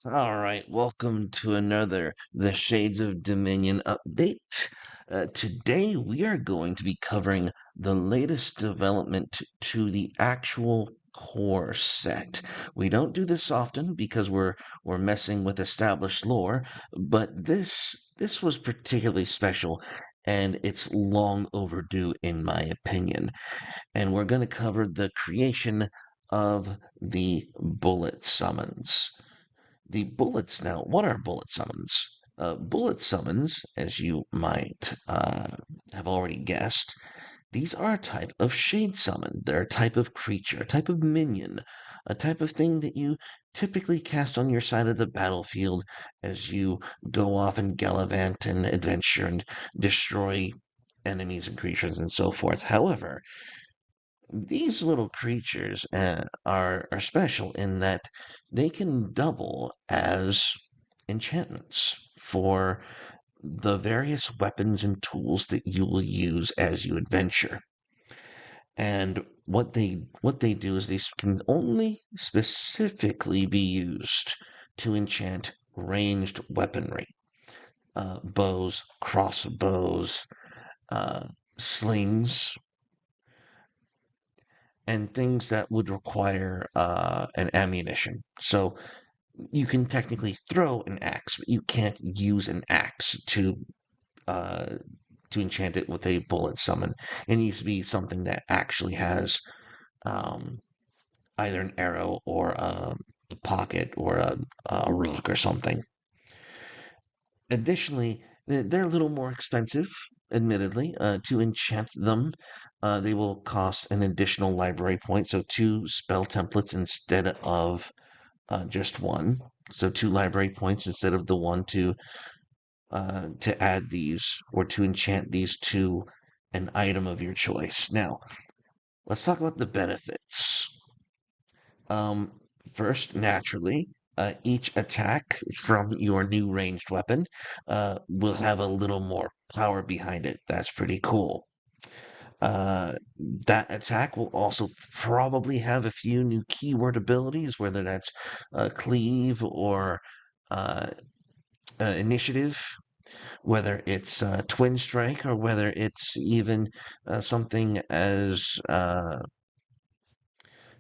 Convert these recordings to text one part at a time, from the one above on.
All right, welcome to another The Shades of Dominion update. Today we are going to be covering the latest development to the actual core set. We don't do this often because we're messing with established lore, but this was particularly special and it's long overdue in my opinion. And we're going to cover the creation of the bullet summons. The bullets now, what are bullet summons? Bullet summons, as you might have already guessed, these are a type of shade summon. They're a type of creature, a type of minion, a type of thing that you typically cast on your side of the battlefield as you go off and gallivant and adventure and destroy enemies and creatures and so forth. However, these little creatures are special in that they can double as enchantments for the various weapons and tools that you will use as you adventure. And what they do is these can only specifically be used to enchant ranged weaponry, bows, crossbows, uh, slings, and things that would require an ammunition. So you can technically throw an axe, but you can't use an axe uh, to enchant it with a bullet summon. It needs to be something that actually has um, either an arrow or a pocket or a rock or something. Additionally, they're a little more expensive, admittedly. To enchant them, they will cost an additional library point, so two spell templates instead of just one. So two library points instead of the one to add these or to enchant these to an item of your choice. Now, let's talk about the benefits. Um, First, naturally, each attack from your new ranged weapon will have a little more power behind it. That's pretty cool. That attack will also probably have a few new keyword abilities, whether that's cleave or uh, initiative, whether it's twin strike, or whether it's even something as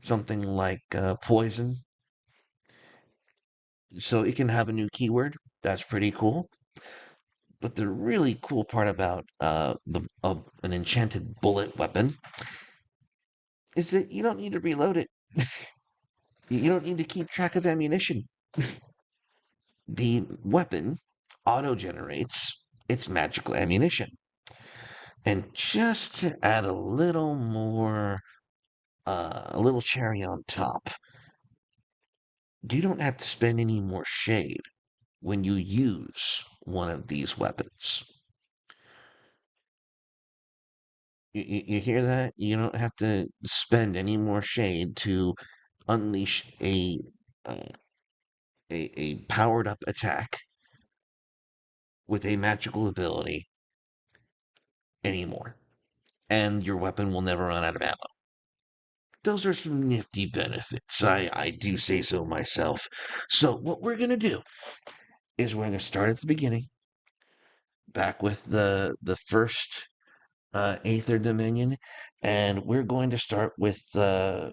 something like poison. So it can have a new keyword. That's pretty cool. But the really cool part about the of an enchanted bullet weapon is that you don't need to reload it. You don't need to keep track of ammunition. The weapon auto generates its magical ammunition. And just to add a little cherry on top, you don't have to spend any more shade when you use one of these weapons. You hear that? You don't have to spend any more shade to unleash uh, a powered up attack with a magical ability anymore, and your weapon will never run out of ammo. Those are some nifty benefits. I do say so myself. So what we're gonna do is we're gonna start at the beginning, back with the first Aether Dominion, and we're going to start with the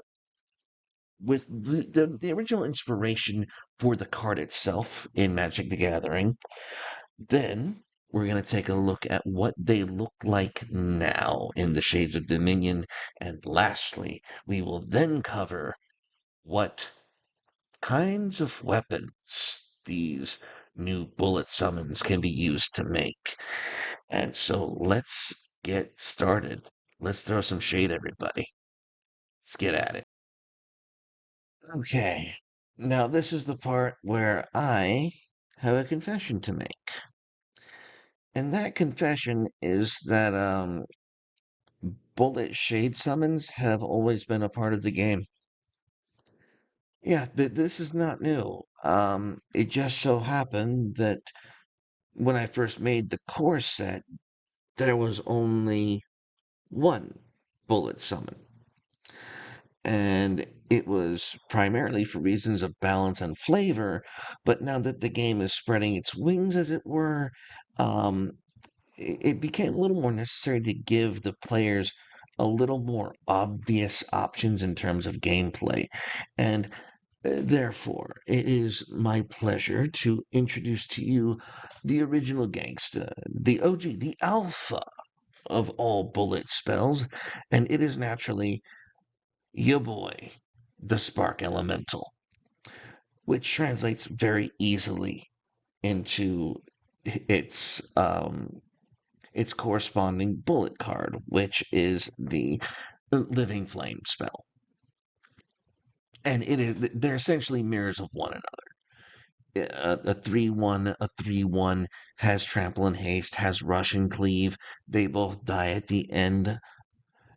original inspiration for the card itself in Magic the Gathering. Then we're going to take a look at what they look like now in the Shades of Dominion. And lastly, we will then cover what kinds of weapons these new bullet summons can be used to make. And so let's get started. Let's throw some shade, everybody. Let's get at it. Okay. Now, this is the part where I have a confession to make. And that confession is that bullet shade summons have always been a part of the game. Yeah, this is not new. It just so happened that when I first made the core set, there was only one bullet summon. and it was primarily for reasons of balance and flavor. But now that the game is spreading its wings, as it were, um, it became a little more necessary to give the players a little more obvious options in terms of gameplay. And therefore, it is my pleasure to introduce to you the original gangsta, the OG, the alpha of all bullet spells, and it is naturally your boy, the Spark Elemental, which translates very easily into its corresponding bullet card, which is the Living Flame spell. And they're essentially mirrors of one another. A 3/1, a 3/1 has trample and haste, has rush and cleave. They both die at the end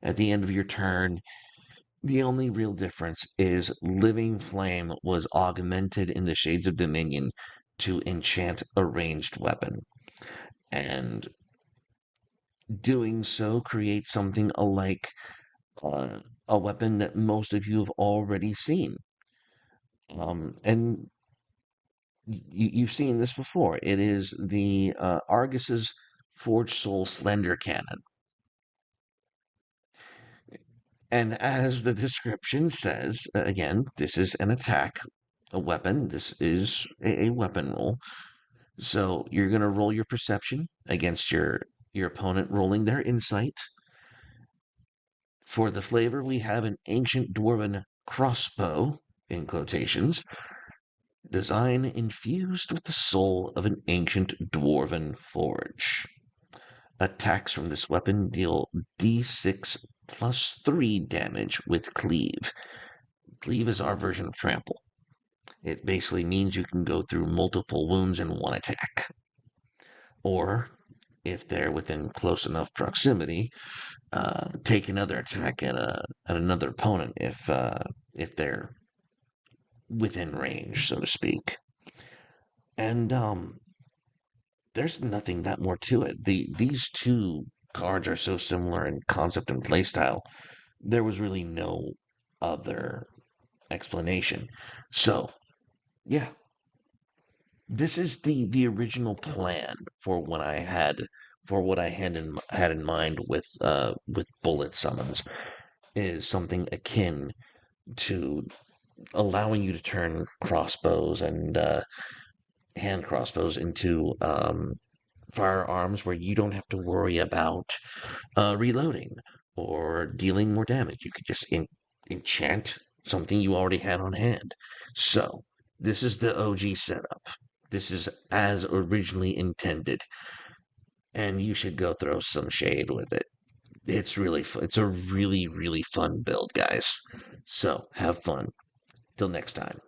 of your turn. The only real difference is Living Flame was augmented in the Shades of Dominion to enchant a ranged weapon. And doing so creates something alike a weapon that most of you have already seen. And you've seen this before. It is the Argus's Forged Soul Slender Cannon. And as the description says, again, this is an attack, a weapon. This is a weapon roll. So you're going to roll your perception against your opponent rolling their insight. For the flavor, we have an ancient dwarven crossbow, in quotations, design infused with the soul of an ancient dwarven forge. Attacks from this weapon deal d6 plus 3 damage with cleave. Cleave is our version of trample. It basically means you can go through multiple wounds in one attack. Or, if they're within close enough proximity, take another attack at another opponent if they're within range, so to speak. And there's nothing that more to it. These two cards are so similar in concept and playstyle. There was really no other explanation. So, yeah, this is the original plan for what I had in mind with bullet summons is something akin to allowing you to turn crossbows and hand crossbows into firearms where you don't have to worry about reloading or dealing more damage. You could just enchant something you already had on hand. So, this is the OG setup. This is as originally intended, and you should go throw some shade with it. It's really fun. It's a really, really fun build, guys. So, have fun. Till next time.